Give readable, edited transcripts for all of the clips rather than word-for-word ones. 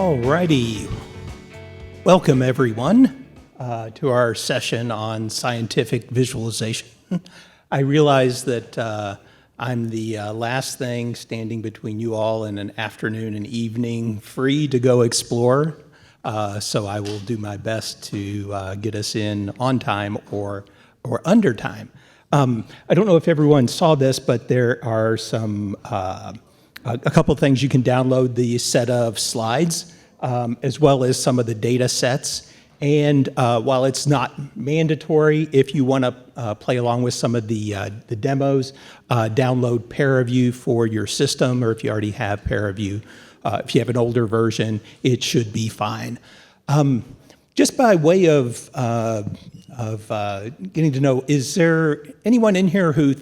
Alrighty. Welcome, everyone, to our session on scientific visualization. I realize that I'm the last thing standing between you all and an afternoon and evening free to go explore, so I will do my best to get us in on time or under time. I don't know if everyone saw this, but there are some a couple things you can download, the set of slides, as well as some of the data sets. And while it's not mandatory, if you want to play along with some of the demos, download ParaView for your system, or if you already have ParaView, if you have an older version, it should be fine. Just by way of getting to know, is there anyone in here who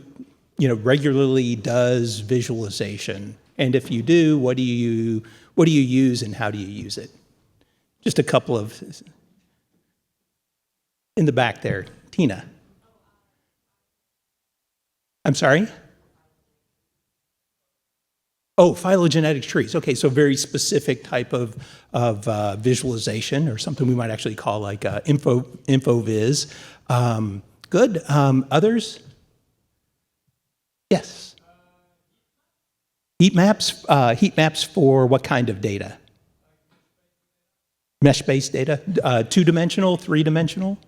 regularly does visualization? And if you do, what do you use and how do you use it? Just a couple of in the back there, Tina. I'm sorry? Oh, phylogenetic trees. Okay, so very specific type of visualization, or something we might actually call like InfoVis. Good. Others? Yes. Heat maps. Heat maps for what kind of data? Mesh-based data. Two-dimensional, three-dimensional.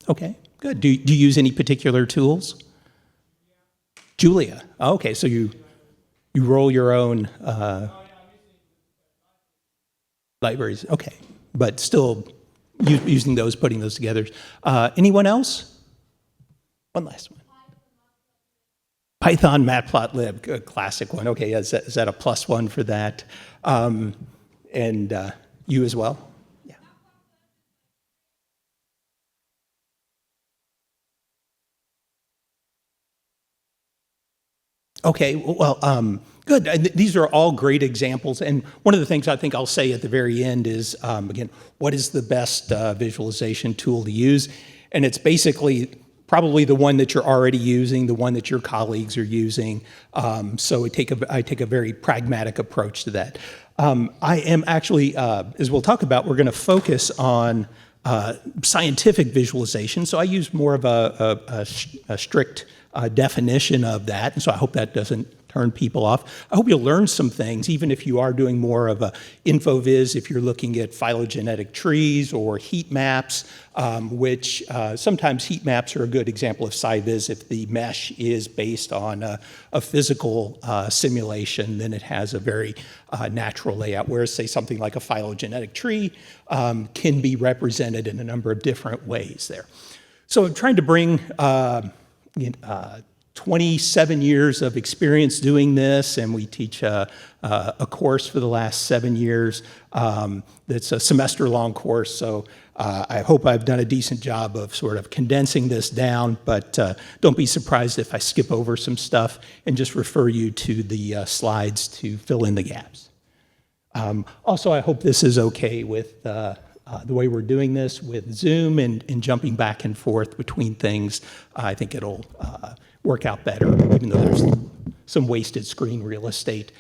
Okay, good. Do you use any particular tools? Julia. Okay, so you roll your own libraries. Okay, but still using those, putting those together. Anyone else? One last one. Python, Matplotlib, a classic one. Okay, is that a +1 for that? And you as well? Yeah. Okay, well, good. These are all great examples. And one of the things I think I'll say at the very end is, again, what is the best visualization tool to use? And it's basically probably the one that you're already using, the one that your colleagues are using. So I take a very pragmatic approach to that. I am actually, as we'll talk about, we're going to focus on scientific visualization. So I use more of a strict definition of that, and so I hope that doesn't turn people off. I hope you'll learn some things, even if you are doing more of a InfoVis, if you're looking at phylogenetic trees or heat maps, which sometimes heat maps are a good example of SciVis. If the mesh is based on a physical simulation, then it has a very natural layout, whereas, say, something like a phylogenetic tree can be represented in a number of different ways there. So I'm trying to bring 27 years of experience doing this, and we teach a course for the last 7 years. That's a semester-long course, so I hope I've done a decent job of sort of condensing this down, but don't be surprised if I skip over some stuff and just refer you to the slides to fill in the gaps. Also, I hope this is okay with the way we're doing this with Zoom and jumping back and forth between things. I think it'll work out better, even though there's some wasted screen real estate.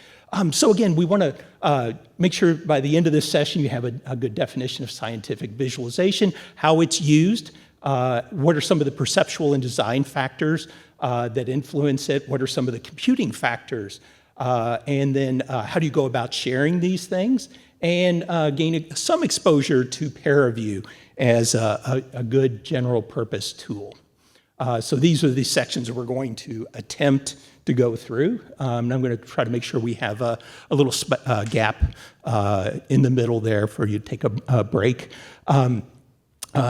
So again, we want to make sure by the end of this session you have a good definition of scientific visualization, how it's used, what are some of the perceptual and design factors that influence it, what are some of the computing factors, and then how do you go about sharing these things, and gain some exposure to ParaView as a good general purpose tool. So these are the sections that we're going to attempt to go through. And I'm going to try to make sure we have a little gap in the middle there for you to take a break.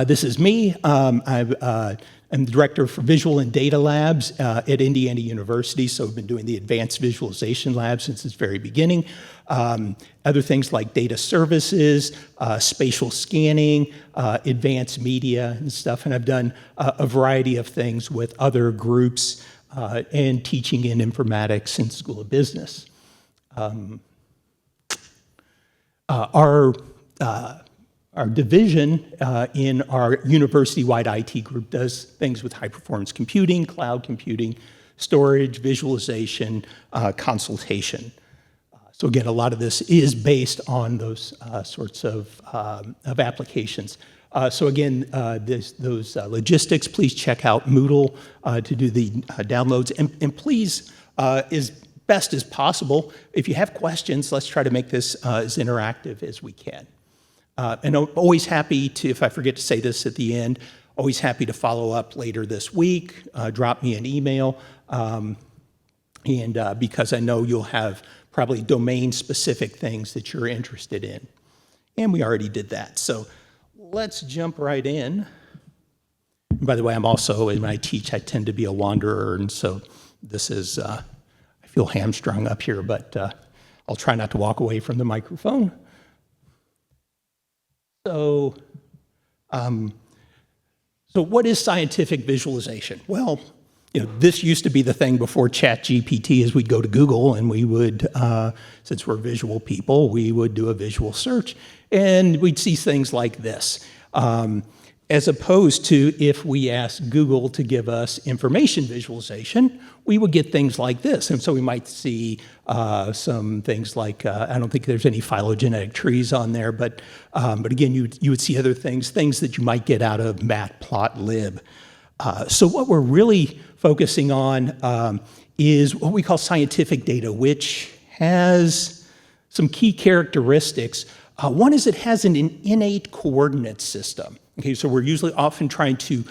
This is me. I'm the director for Visual and Data Labs at Indiana University, so I've been doing the Advanced Visualization Lab since its very beginning. Other things like data services, spatial scanning, advanced media and stuff, and I've done a variety of things with other groups and teaching in informatics and School of Business. Our division in our university-wide IT group does things with high-performance computing, cloud computing, storage, visualization, consultation. So again, a lot of this is based on those sorts of applications. So again, those logistics, please check out Moodle to do the downloads. And please, as best as possible, if you have questions, let's try to make this as interactive as we can. And I'm always happy to, if I forget to say this at the end, always happy to follow up later this week. Drop me an email. Because I know you'll have probably domain-specific things that you're interested in. And we already did that. So let's jump right in. And by the way, I'm also, when I teach, I tend to be a wanderer, and so this is, I feel hamstrung up here, but I'll try not to walk away from the microphone. So, so what is scientific visualization? Well, this used to be the thing before ChatGPT, is we'd go to Google and we would, since we're visual people, we would do a visual search and we'd see things like this. As opposed to if we asked Google to give us information visualization, we would get things like this. And so we might see some things like, I don't think there's any phylogenetic trees on there, but again, you would see other things that you might get out of Matplotlib. So what we're really focusing on is what we call scientific data, which has some key characteristics. One is it has an innate coordinate system. Okay, so we're usually often trying to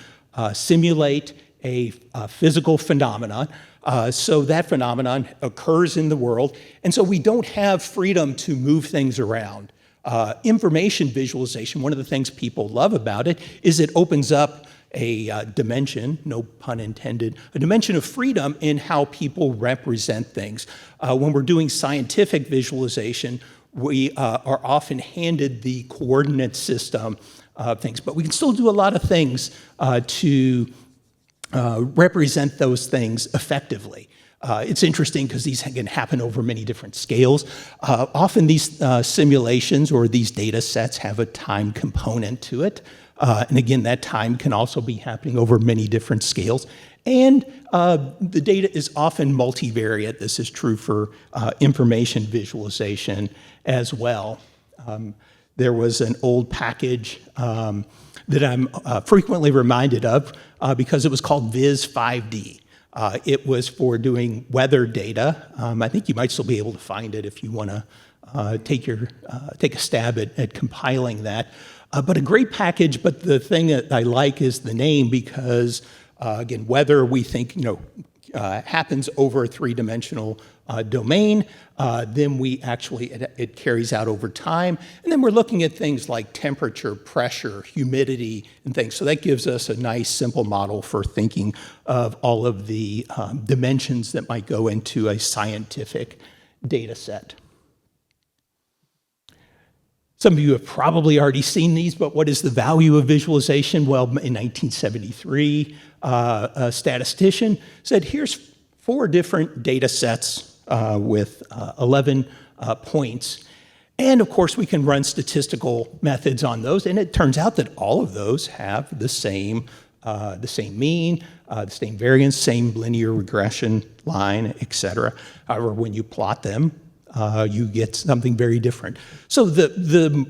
simulate a physical phenomenon. So that phenomenon occurs in the world, and so we don't have freedom to move things around. Information visualization, one of the things people love about it is it opens up a dimension, no pun intended, a dimension of freedom in how people represent things. When we're doing scientific visualization, we are often handed the coordinate system of things, but we can still do a lot of things to represent those things effectively. It's interesting because these can happen over many different scales. Often these simulations or these data sets have a time component to it. And again, that time can also be happening over many different scales. And the data is often multivariate. This is true for information visualization as well. There was an old package that I'm frequently reminded of because it was called Viz 5D. It was for doing weather data. I think you might still be able to find it if you want to take a stab at compiling that. But a great package, but the thing that I like is the name because, again, weather we think, happens over a three-dimensional domain. Then it carries out over time. And then we're looking at things like temperature, pressure, humidity, and things. So that gives us a nice, simple model for thinking of all of the dimensions that might go into a scientific data set. Some of you have probably already seen these, but what is the value of visualization? Well, in 1973, a statistician said, here's 4 different data sets with 11 points. And of course, we can run statistical methods on those, and it turns out that all of those have the same mean, the same variance, same linear regression line, et cetera. However, when you plot them, you get something very different. So the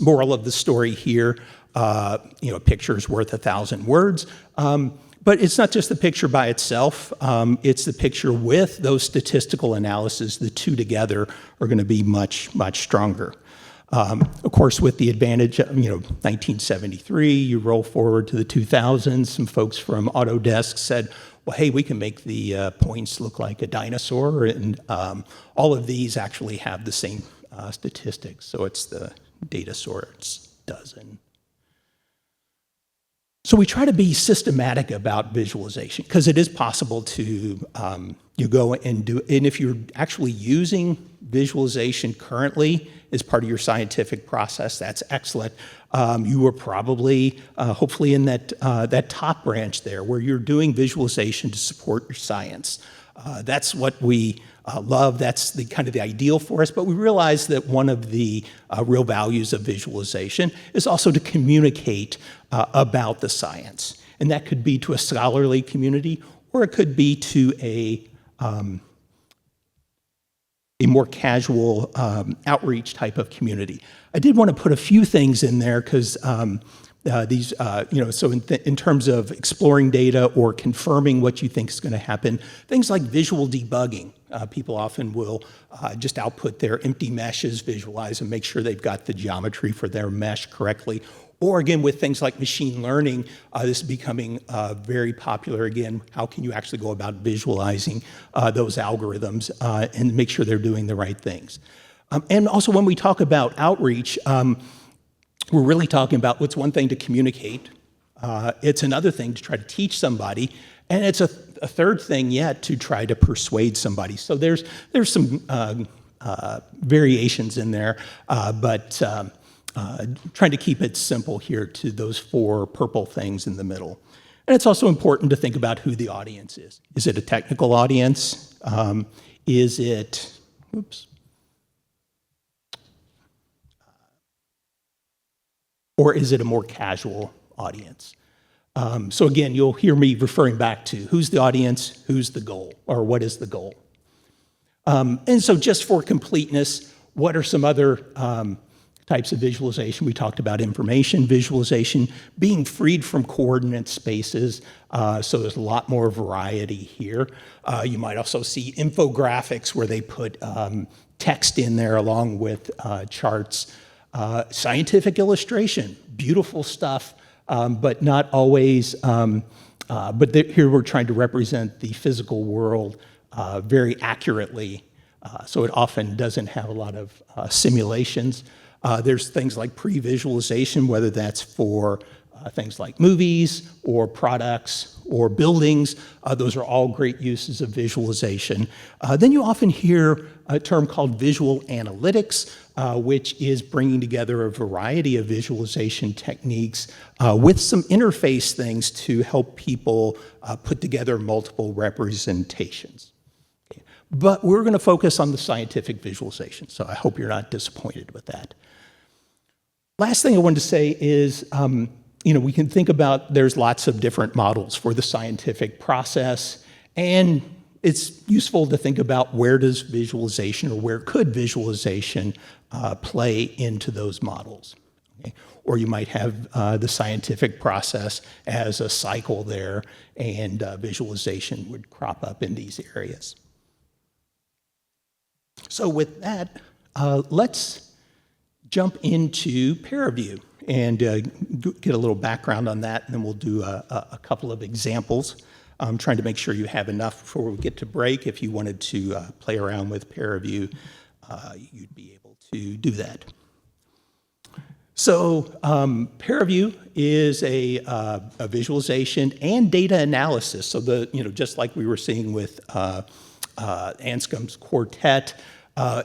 moral of the story here, a picture is worth 1,000 words, but it's not just the picture by itself, it's the picture with those statistical analyses. The two together are going to be much, much stronger. Of course, with the advantage of, 1973, you roll forward to the 2000s, some folks from Autodesk said, well, hey, we can make the points look like a dinosaur, and all of these actually have the same statistics, so it's the data sorts dozen. So we try to be systematic about visualization, because it is possible to go and do, and if you're actually using visualization currently as part of your scientific process, that's excellent. You are probably, hopefully in that top branch there, where you're doing visualization to support your science. That's what we love. That's the kind of the ideal for us. But we realize that one of the real values of visualization is also to communicate about the science. And that could be to a scholarly community, or it could be to a a more casual outreach type of community. I did want to put a few things in there because these, so in terms of exploring data or confirming what you think is going to happen, things like visual debugging. People often will just output their empty meshes, visualize and make sure they've got the geometry for their mesh correctly. Or again, with things like machine learning, this is becoming very popular. Again, how can you actually go about visualizing those algorithms and make sure they're doing the right things? And also when we talk about outreach, we're really talking about what's one thing to communicate. It's another thing to try to teach somebody. And it's a third thing yet to try to persuade somebody. So there's some variations in there, but trying to keep it simple here to those four purple things in the middle. And it's also important to think about who the audience is. Is it a technical audience? Is it, or is it a more casual audience? So again, you'll hear me referring back to who's the audience, who's the goal, or what is the goal? And so just for completeness, what are some other types of visualization? We talked about information visualization, being freed from coordinate spaces, so there's a lot more variety here. You might also see infographics where they put text in there along with charts. Scientific illustration, beautiful stuff, but not always, here we're trying to represent the physical world very accurately, so it often doesn't have a lot of simulations. There's things like pre-visualization, whether that's for things like movies or products or buildings. Those are all great uses of visualization. Then you often hear a term called visual analytics, which is bringing together a variety of visualization techniques with some interface things to help people put together multiple representations. Okay. But we're going to focus on the scientific visualization, so I hope you're not disappointed with that. Last thing I wanted to say is, we can think about there's lots of different models for the scientific process, and it's useful to think about where does visualization or where could visualization play into those models. Okay? Or you might have the scientific process as a cycle there, and visualization would crop up in these areas. So with that, let's jump into peer review and get a little background on that, and then we'll do a couple of examples. I'm trying to make sure you have enough before we get to break. If you wanted to play around with peer review, you'd be able to do that. So peer review is a visualization and data analysis. So just like we were seeing with Anscombe's quartet,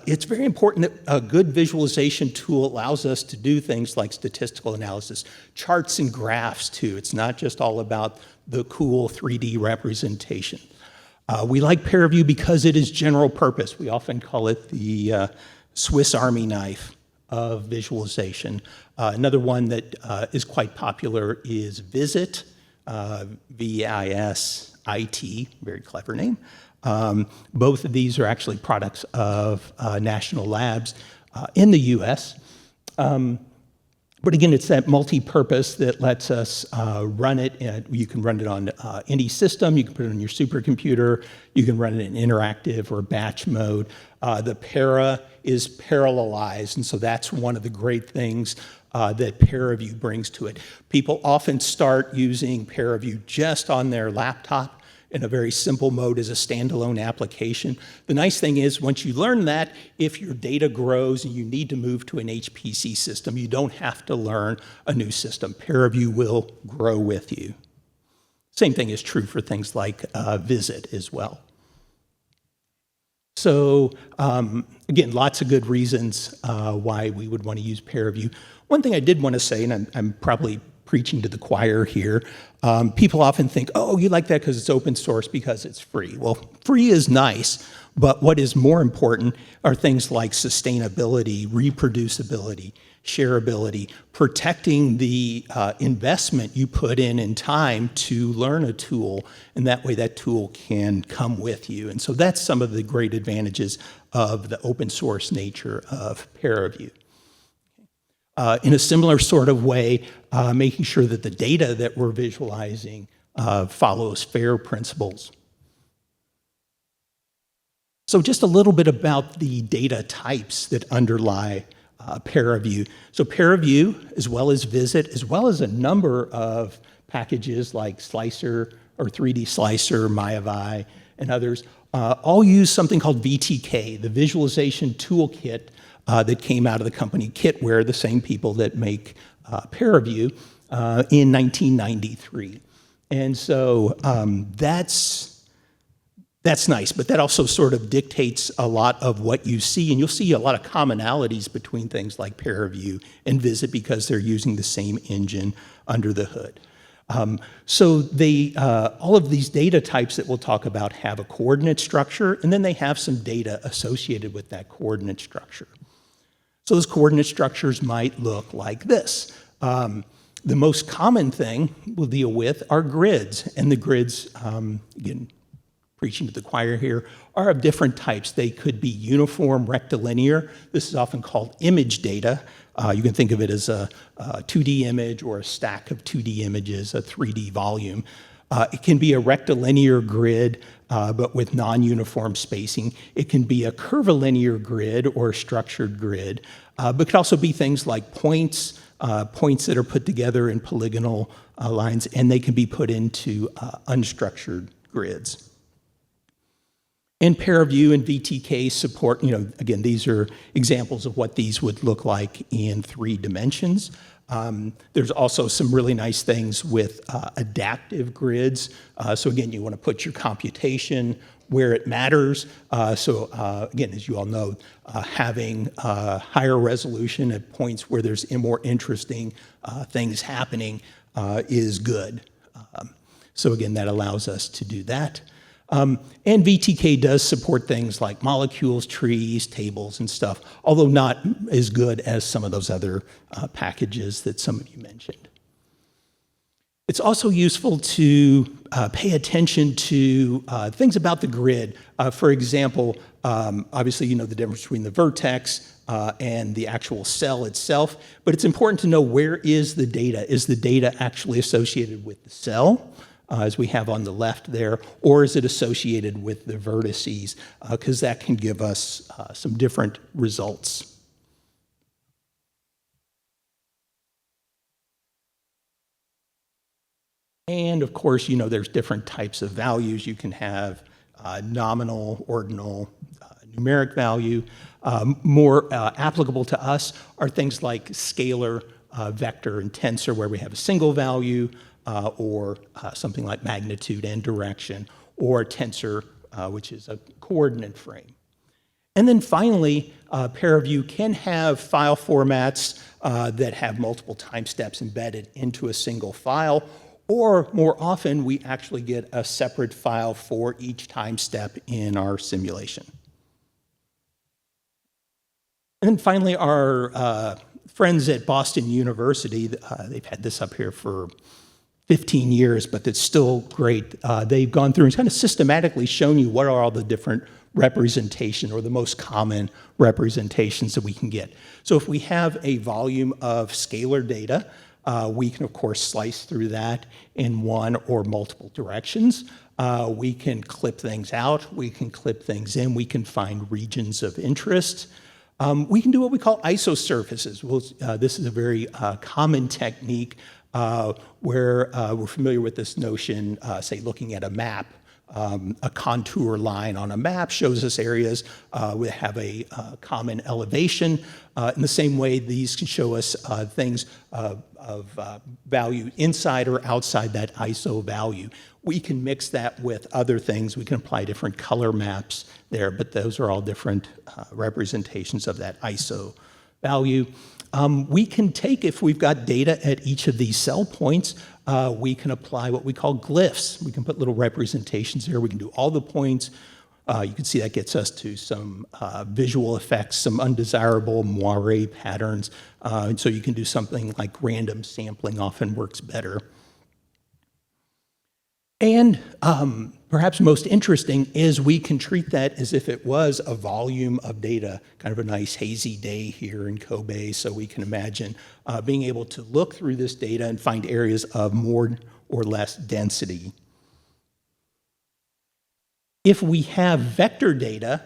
it's very important that a good visualization tool allows us to do things like statistical analysis, charts and graphs too. It's not just all about the cool 3D representation. We like peer review because it is general purpose. We often call it the Swiss Army knife of visualization. Another one that is quite popular is VISIT, V-I-S-I-T, very clever name. Both of these are actually products of national labs in the US. But again, it's that multi-purpose that lets us run it. You can run it on any system. You can put it on your supercomputer. You can run it in interactive or batch mode. The para is parallelized, and so that's one of the great things that peer review brings to it. People often start using peer review just on their laptop in a very simple mode as a standalone application. The nice thing is, once you learn that, if your data grows and you need to move to an HPC system, you don't have to learn a new system. Peer review will grow with you. Same thing is true for things like Visit as well. So again, lots of good reasons why we would want to use peer review. One thing I did want to say, and I'm probably preaching to the choir here, people often think, oh, you like that because it's open source, because it's free. Well, free is nice, but what is more important are things like sustainability, reproducibility, shareability, protecting the investment you put in time to learn a tool, and that way that tool can come with you. And so that's some of the great advantages of the open source nature of peer review. In a similar sort of way, making sure that the data that we're visualizing follows FAIR principles. So just a little bit about the data types that underlie peer review. So peer review, as well as visit, as well as a number of packages like Slicer or 3D Slicer, Mayavi, and others, all use something called VTK, the Visualization Toolkit that came out of the company Kitware, the same people that make peer review, in 1993. And so that's nice, but that also sort of dictates a lot of what you see, and you'll see a lot of commonalities between things like peer review and visit because they're using the same engine under the hood. So all of these data types that we'll talk about have a coordinate structure, and then they have some data associated with that coordinate structure. So those coordinate structures might look like this. The most common thing we'll deal with are grids, and the grids, again, preaching to the choir here, are of different types. They could be uniform rectilinear. This is often called image data. You can think of it as a 2D image or a stack of 2D images, a 3D volume. It can be a rectilinear grid, but with non-uniform spacing. It can be a curvilinear grid or a structured grid, but it could also be things like points that are put together in polygonal lines, and they can be put into unstructured grids. And peer review and VTK support, again, these are examples of what these would look like in 3 dimensions. There's also some really nice things with adaptive grids. So again, you want to put your computation where it matters. Again, as you all know, having higher resolution at points where there's more interesting things happening is good. So again, that allows us to do that. And VTK does support things like molecules, trees, tables, and stuff, although not as good as some of those other packages that some of you mentioned. It's also useful to pay attention to things about the grid. For example, obviously you know the difference between the vertex and the actual cell itself, but it's important to know where is the data. Is the data actually associated with the cell? As we have on the left there, or is it associated with the vertices? Because that can give us some different results. And of course, there's different types of values. You can have nominal, ordinal, numeric value. More applicable to us are things like scalar, vector, and tensor, where we have a single value, or something like magnitude and direction, or tensor, which is a coordinate frame. And then finally, peer review can have file formats that have multiple time steps embedded into a single file, or more often, we actually get a separate file for each time step in our simulation. And then finally, our friends at Boston University, they've had this up here for 15 years, but it's still great. They've gone through and kind of systematically shown you what are all the different representation or the most common representations that we can get. So if we have a volume of scalar data, we can, of course, slice through that in one or multiple directions. We can clip things out. We can clip things in. We can find regions of interest. We can do what we call isosurfaces. This is a very common technique where we're familiar with this notion, say, looking at a map. A contour line on a map shows us areas that have a common elevation. In the same way, these can show us things of value inside or outside that ISO value. We can mix that with other things. We can apply different color maps there, but those are all different representations of that ISO value. We can take, if we've got data at each of these cell points, we can apply what we call glyphs. We can put little representations here. We can do all the points. You can see that gets us to some visual effects, some undesirable moire patterns. So you can do something like random sampling often works better. And perhaps most interesting is we can treat that as if it was a volume of data, kind of a nice hazy day here in Kobe, so we can imagine being able to look through this data and find areas of more or less density. If we have vector data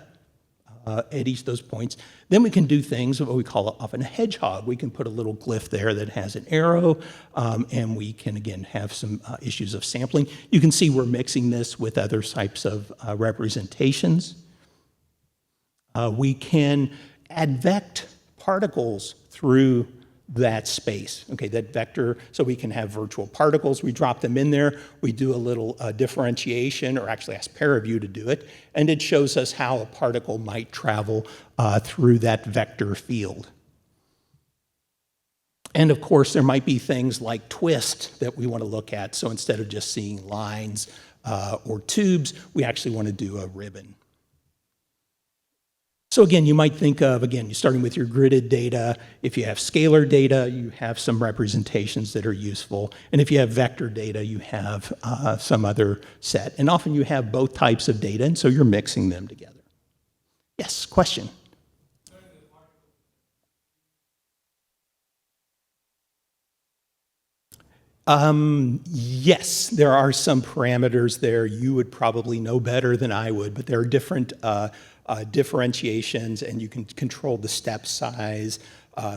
at each of those points, then we can do things, what we call often a hedgehog. We can put a little glyph there that has an arrow, and we can, again, have some issues of sampling. You can see we're mixing this with other types of representations. We can advect particles through that space, okay, that vector, so we can have virtual particles. We drop them in there, we do a little differentiation, or actually ask ParaView to do it, and it shows us how a particle might travel through that vector field. And of course, there might be things like twist that we want to look at, so instead of just seeing lines or tubes, we actually want to do a ribbon. So again, you might think of, again, you're starting with your gridded data. If you have scalar data, you have some representations that are useful. And if you have vector data, you have some other set. And often you have both types of data, and so you're mixing them together. Yes, question? Yes, there are some parameters there. You would probably know better than I would, but there are different differentiations, and you can control the step size,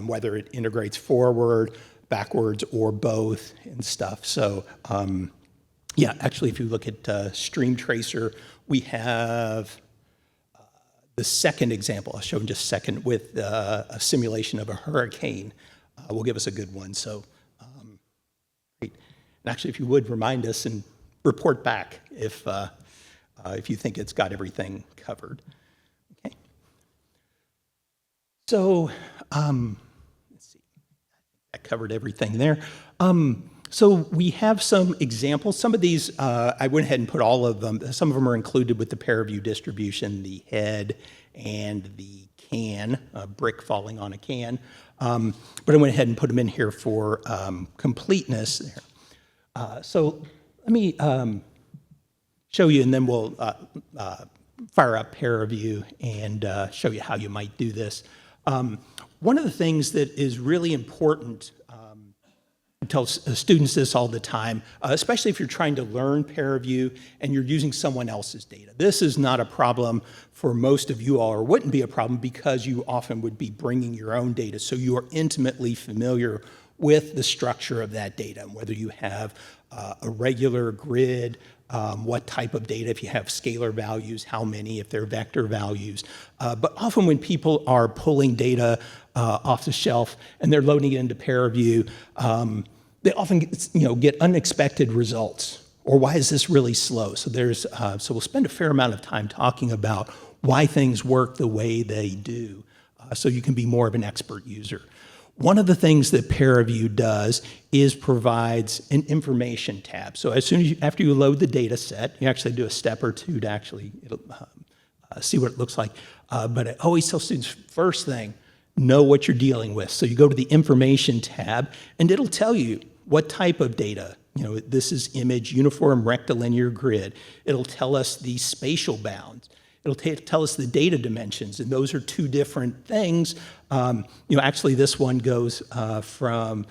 whether it integrates forward, backwards, or both and stuff. So yeah, actually, if you look at Stream Tracer, we have the second example, I'll show in just a second, with a simulation of a hurricane will give us a good one. So great. And actually, if you would remind us and report back if you think it's got everything covered. Okay. So let's see, that covered everything there. So we have some examples. Some of these, I went ahead and put all of them. Some of them are included with the ParaView distribution, the head and the can, a brick falling on a can. But I went ahead and put them in here for completeness there. So let me show you, and then we'll fire up ParaView and show you how you might do this. One of the things that is really important, I tell students this all the time, especially if you're trying to learn ParaView and you're using someone else's data. This is not a problem for most of you all, or wouldn't be a problem, because you often would be bringing your own data, so you are intimately familiar with the structure of that data, whether you have a regular grid, what type of data, if you have scalar values, how many, if they're vector values. But often when people are pulling data off the shelf and they're loading it into ParaView, they often get unexpected results. Or why is this really slow? So so we'll spend a fair amount of time talking about why things work the way they do, so you can be more of an expert user. One of the things that ParaView does is provides an information tab. So as soon as after you load the data set, you actually do a step or two to actually see what it looks like. But I always tell students, first thing, know what you're dealing with. So you go to the information tab, and it'll tell you what type of data. This is image, uniform rectilinear grid. It'll tell us the spatial bounds. It'll tell us the data dimensions, and those are two different things. Actually, this one goes from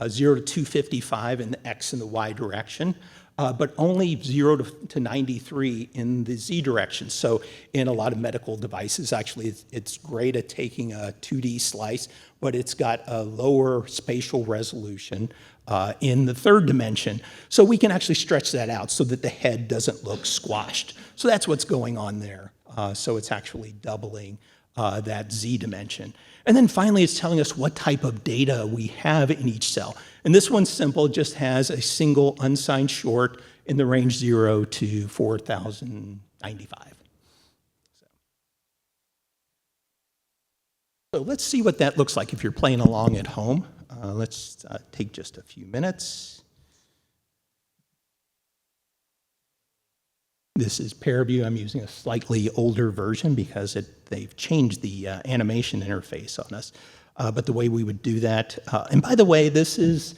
0 to 255 in the X and the Y direction, but only 0 to 93 in the Z direction. So in a lot of medical devices, actually, it's great at taking a 2D slice, but it's got a lower spatial resolution in the third dimension. So we can actually stretch that out so that the head doesn't look squashed. So that's what's going on there. So it's actually doubling that Z dimension. And then finally, it's telling us what type of data we have in each cell. And this one's simple, it just has a single unsigned short in the range 0 to 4095. So let's see what that looks like if you're playing along at home. Let's take just a few minutes. This is ParaView. I'm using a slightly older version because they've changed the animation interface on us. But the way we would do that, and by the way, this is,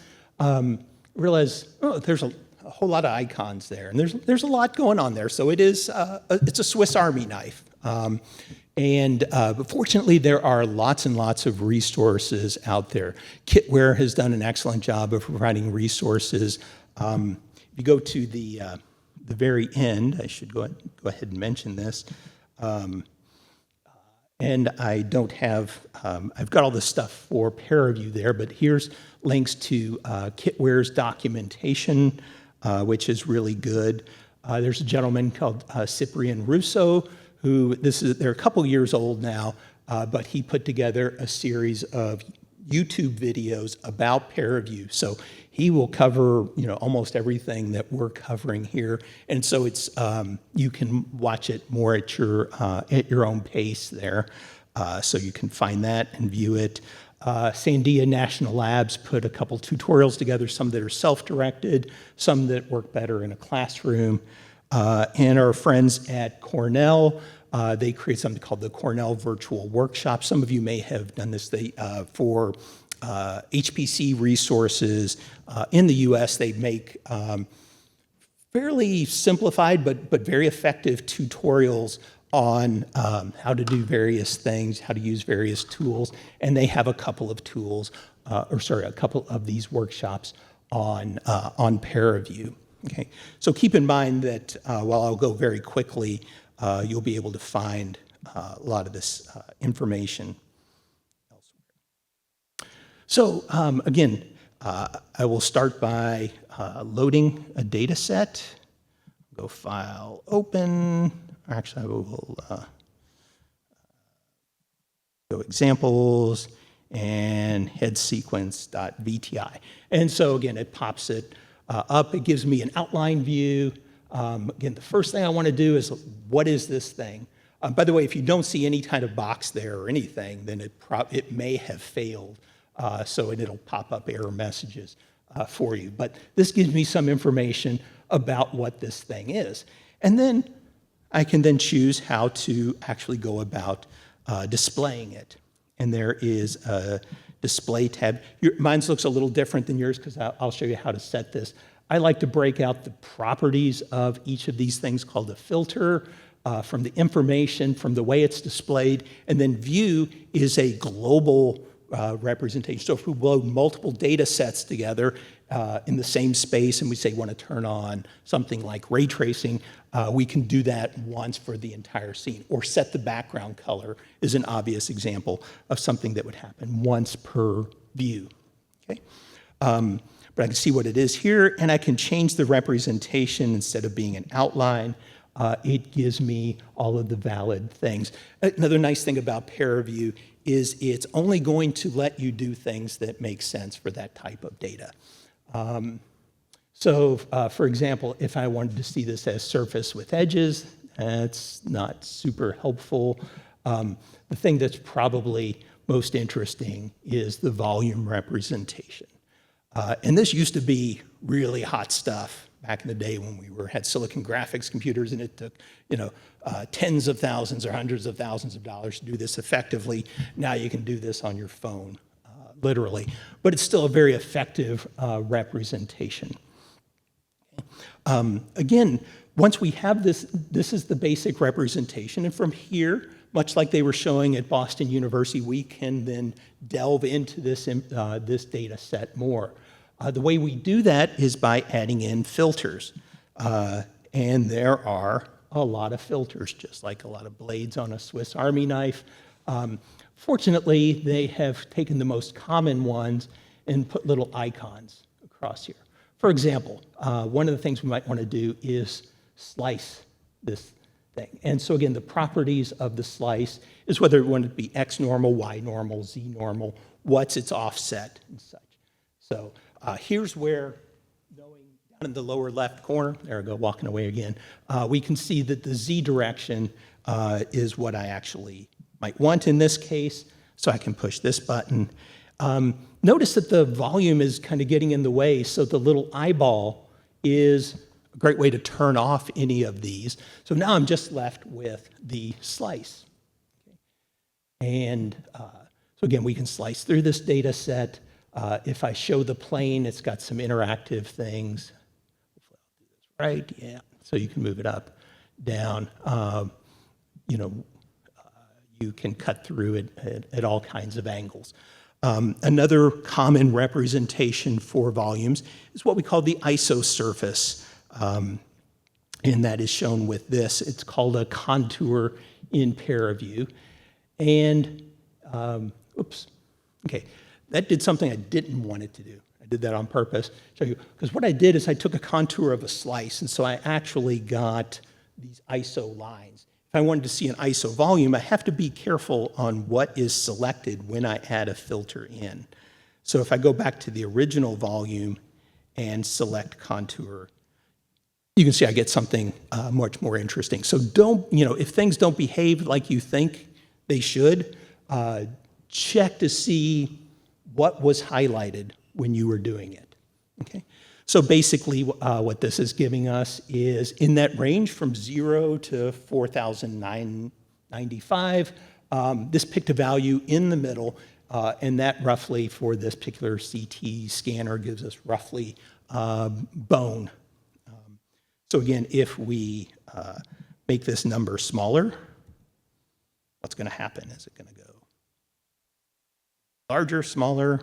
realize, there's a whole lot of icons there, and there's a lot going on there. So it's a Swiss Army knife. But fortunately, there are lots and lots of resources out there. Kitware has done an excellent job of providing resources. If you go to the very end, I should go ahead and mention this. And I don't have, I've got all the stuff for peer review there, but here's links to Kitware's documentation, which is really good. There's a gentleman called Cyprian Russo, who they're a couple years old now, but he put together a series of YouTube videos about peer review. So he will cover, almost everything that we're covering here, and so it's you can watch it more at your own pace there. So you can find that and view it. Sandia National Labs put a couple tutorials together, some that are self-directed, some that work better in a classroom. And our friends at Cornell, they create something called the Cornell Virtual Workshop. Some of you may have done this for HPC resources. In the US, they make fairly simplified but very effective tutorials on how to do various things, how to use various tools, and they have a couple of tools, a couple of these workshops on peer review. Okay, so keep in mind that while I'll go very quickly, you'll be able to find a lot of this information elsewhere. So again, I will start by loading a data set. Go File, Open. Actually, I will go Examples and head sequence.vti. And so again, it pops it up. It gives me an outline view. Again, the first thing I want to do is, what is this thing? By the way, if you don't see any kind of box there or anything, then it may have failed. So it'll pop up error messages for you. But this gives me some information about what this thing is. And then I can then choose how to actually go about displaying it. And there is a display tab. Mine looks a little different than yours because I'll show you how to set this. I like to break out the properties of each of these things called a filter, from the information, from the way it's displayed, and then view is a global representation. So if we load multiple data sets together in the same space and we say we want to turn on something like ray tracing, we can do that once for the entire scene. Or set the background color is an obvious example of something that would happen once per view. Okay? But I can see what it is here, and I can change the representation. Instead of being an outline, it gives me all of the valid things. Another nice thing about peer review is it's only going to let you do things that make sense for that type of data. For example, if I wanted to see this as surface with edges, that's not super helpful. The thing that's probably most interesting is the volume representation. And this used to be really hot stuff back in the day when we had silicon graphics computers, and it took tens of thousands or hundreds of thousands of dollars to do this effectively. Now you can do this on your phone, literally. But it's still a very effective representation. Again, once we have this, this is the basic representation, and from here, much like they were showing at Boston University, we can then delve into this data set more. The way we do that is by adding in filters. And there are a lot of filters, just like a lot of blades on a Swiss Army knife. Fortunately, they have taken the most common ones and put little icons across here. For example, one of the things we might want to do is slice this thing. And so again, the properties of the slice is whether we want it to be X normal, Y normal, Z normal, what's its offset and such. So here's where, going down in the lower left corner, there I go, walking away again, we can see that the Z direction is what I actually might want in this case. So I can push this button. Notice that the volume is kind of getting in the way, so the little eyeball is a great way to turn off any of these. So now I'm just left with the slice. Okay. And so again, we can slice through this data set. If I show the plane, it's got some interactive things. Hopefully right? Yeah. So you can move it up, down. You know, you can cut through it at all kinds of angles. Another common representation for volumes is what we call the isosurface, and that is shown with this. It's called a contour in paraview. And, oops, okay, that did something I didn't want it to do. I did that on purpose, show you, because what I did is I took a contour of a slice, and so I actually got these iso lines. If I wanted to see an iso volume, I have to be careful on what is selected when I add a filter in. So if I go back to the original volume and select contour, you can see I get something much more interesting. So don't, you know, if things don't behave like you think they should, check to see what was highlighted when you were doing it, okay? So basically what this is giving us is in that range from 0 to 4,995, this picked a value in the middle, and that roughly for this particular CT scanner gives us roughly bone. So again, if we make this number smaller, what's going to happen? Is it going to go larger, smaller?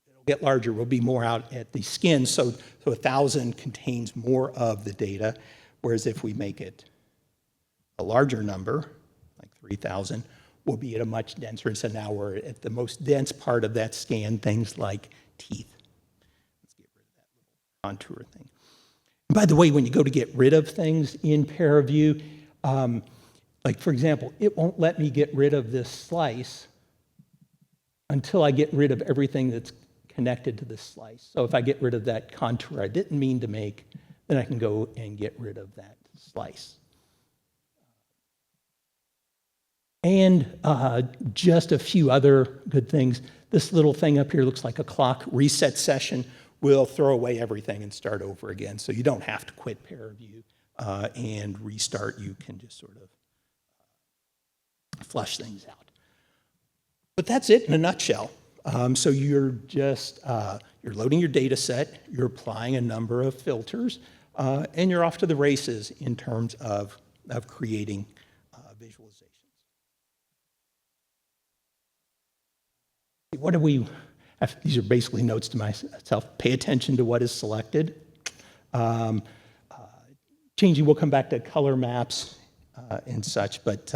It'll get larger. We'll be more out at the skin. So 1,000 contains more of the data, whereas if we make it a larger number, like 3,000, we'll be at a much denser. And so now we're at the most dense part of that scan, things like teeth. Let's get rid of that little contour thing. By the way, when you go to get rid of things in paraview, like for example, it won't let me get rid of this slice until I get rid of everything that's connected to this slice. So if I get rid of that contour I didn't mean to make, then I can go and get rid of that slice. And just a few other good things. This little thing up here looks like a clock. Reset session will throw away everything and start over again. So you don't have to quit paraview and restart. You can just sort of flush things out. But that's it in a nutshell. So you're just, you're loading your data set, you're applying a number of filters, and you're off to the races in terms of creating visualizations. What do we, these are basically notes to myself. Pay attention to what is selected. Changing, we'll come back to color maps and such, but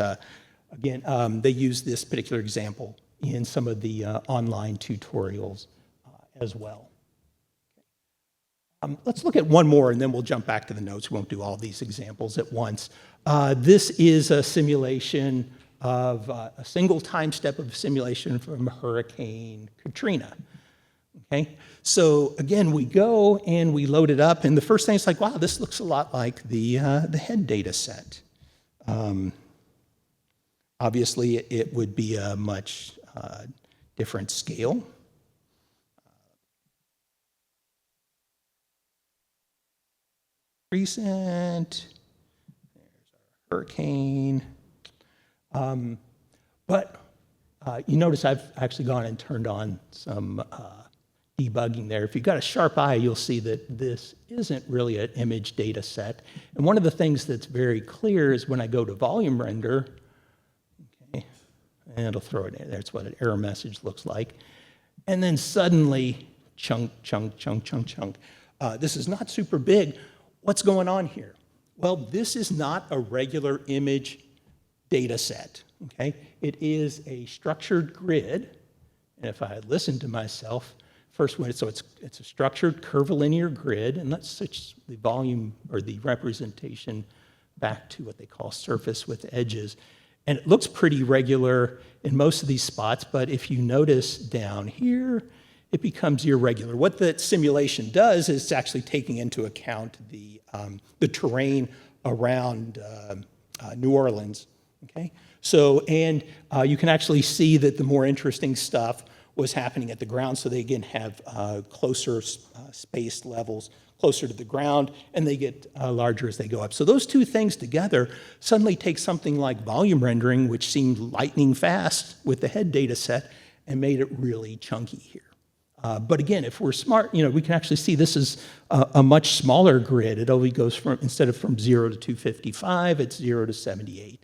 again, they use this particular example in some of the online tutorials as well. Let's look at one more and then we'll jump back to the notes. We won't do all these examples at once. This is a simulation of a single time step of simulation from Hurricane Katrina. Okay, so again, we go and we load it up, and the first thing is like, wow, this looks a lot like the head data set. Obviously, it would be a much different scale. Recent, there's our hurricane. But you notice I've actually gone and turned on some debugging there. If you've got a sharp eye, you'll see that this isn't really an image data set. And one of the things that's very clear is when I go to volume render, okay, and it'll throw it in. That's what an error message looks like. And then suddenly, chunk, chunk, chunk, chunk, chunk. This is not super big. What's going on here? Well, this is not a regular image data set, okay? It is a structured grid, and if I listen to myself, first one, so it's a structured curvilinear grid, and let's switch the volume or the representation back to what they call surface with edges. And it looks pretty regular in most of these spots, but if you notice down here, it becomes irregular. What that simulation does is it's actually taking into account the terrain around New Orleans. Okay, so, and you can actually see that the more interesting stuff was happening at the ground, so they again have closer spaced levels closer to the ground, and they get larger as they go up. So those two things together suddenly take something like volume rendering, which seemed lightning fast with the head data set, and made it really chunky here. But again, if we're smart, we can actually see this is a much smaller grid. It only goes from, instead of from 0 to 255, it's 0 to 78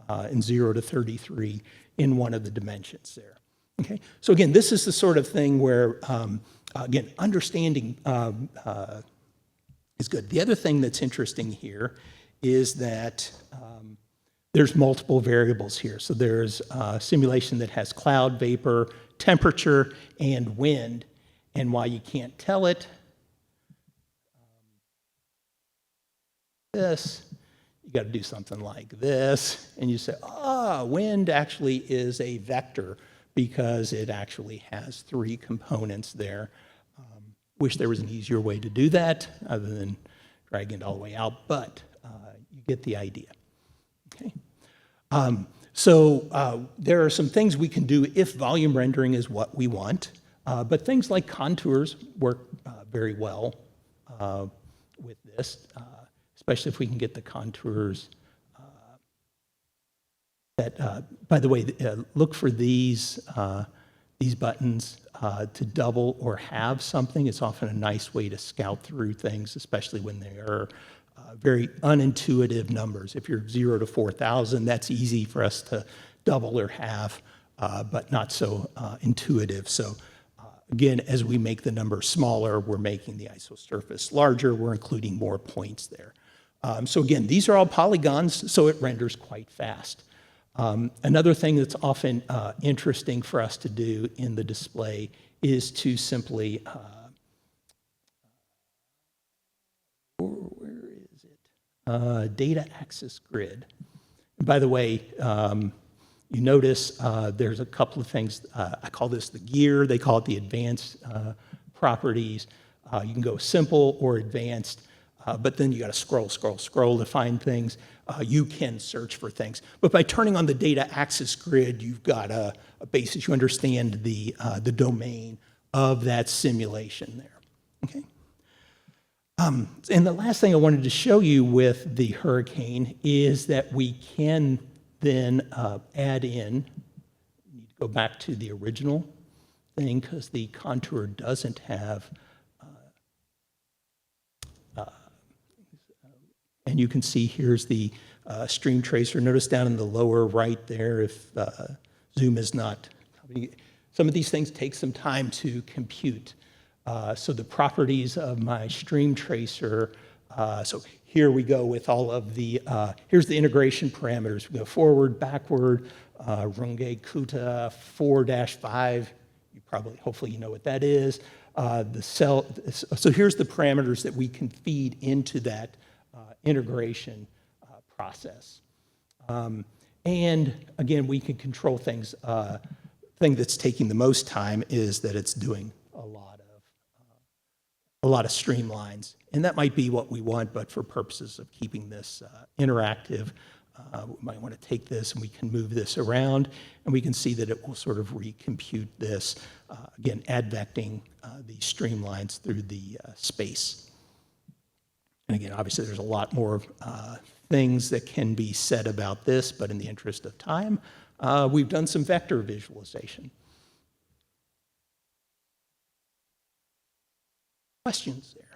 and 0 to 33 in one of the dimensions there. Okay, so again, this is the sort of thing where, again, understanding is good. The other thing that's interesting here is that there's multiple variables here. So there's a simulation that has cloud, vapor, temperature, and wind. And why you can't tell it, you got to do something like this. And you say, wind actually is a vector because it actually has 3 components there. Wish there was an easier way to do that other than dragging it all the way out, but you get the idea. Okay. So there are some things we can do if volume rendering is what we want, but things like contours work very well with this, especially if we can get the contours that, by the way, look for these buttons to double or have something. It's often a nice way to scout through things, especially when they are very unintuitive numbers. If you're 0 to 4,000, that's easy for us to double or have, but not so intuitive. So again, as we make the number smaller, we're making the isosurface larger. We're including more points there. So again, these are all polygons, so it renders quite fast. Another thing that's often interesting for us to do in the display is to simply, where is it? Data axis grid. And by the way, you notice there's a couple of things. I call this the gear. They call it the advanced properties. You can go simple or advanced, but then you got to scroll to find things. You can search for things. But by turning on the data axis grid, you've got a basis. You understand the domain of that simulation there. Okay. And the last thing I wanted to show you with the hurricane is that we can then add in, you need to go back to the original thing because the contour doesn't have, and you can see here's the stream tracer. Notice down in the lower right there, if zoom is not, some of these things take some time to compute. So the properties of my stream tracer, so here we go with all of the, here's the integration parameters. We go forward, backward, Runge Kuta 4-5. You probably, hopefully you know what that is. The cell, so here's the parameters that we can feed into that integration process. And again, we can control things. Thing that's taking the most time is that it's doing a lot of streamlines. And that might be what we want, but for purposes of keeping this interactive, we might want to take this and we can move this around, and we can see that it will sort of recompute this, again, advecting these streamlines through the space. And again, obviously there's a lot more things that can be said about this, but in the interest of time, we've done some vector visualization. Questions there?